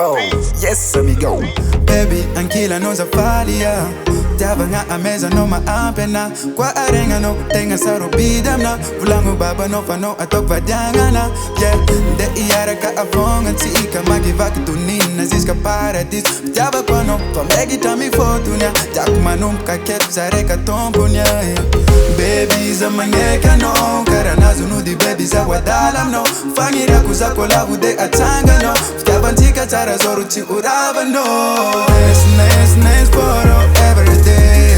Oh, yes, amigo. Baby, ankila no zafalia. Tava nga ameza no maapena. Kwa arenga no, tenga saro bidamna. Vulangu baba no fano atok vadangana. Yeah, de iara ka afonga tika. Magivaki tunina ziska paradis. Tava kwa no, famegi tami fortunya. Takmanum kaket zareka tompunya. Baby zamangeka no. Karanazu nudi baby za wadalam no. Fangira kuzako labu de atanga no. Tabantika tara zoru ti urava no. Nes poro every day.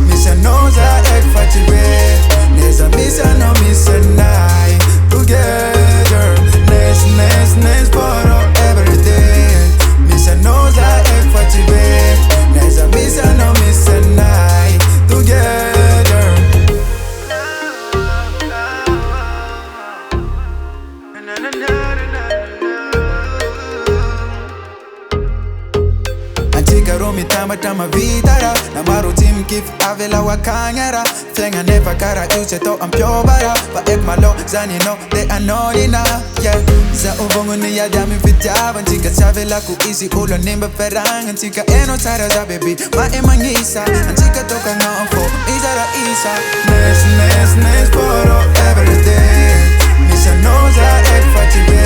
Misa noza ek fatiwe. Neza misa no misa nai. Together. Nes poro every day. Misa noza ek fatiwe. Neza misa no misa nai. Together. Antika romi tama vitara. Na maru team kif avela wakanyara. Flenga never kara uche to ampyo bara. Pa ek malo zani no de anonina. Yeah, za ubongo ni ya dami vitava. Antika savela ku easy ulo nimba ferang. Antika eno tara za baby ma emangisa. Antika toka ngafo izara isa. Nes poro every day. Misa noza ek fatiwe.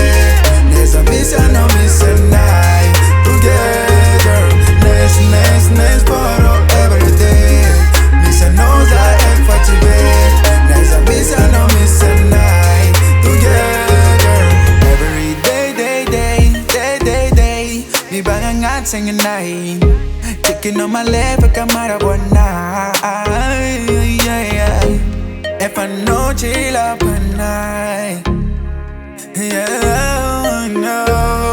Neza misa no misa nai. Together. Nes poro every day. Misa noza ek fatiwe. Neza misa no misa nai. Together. Every day. Mi bangangat singing night. Taking on my left, camera one night. If I know chill up at night. Yeah, no.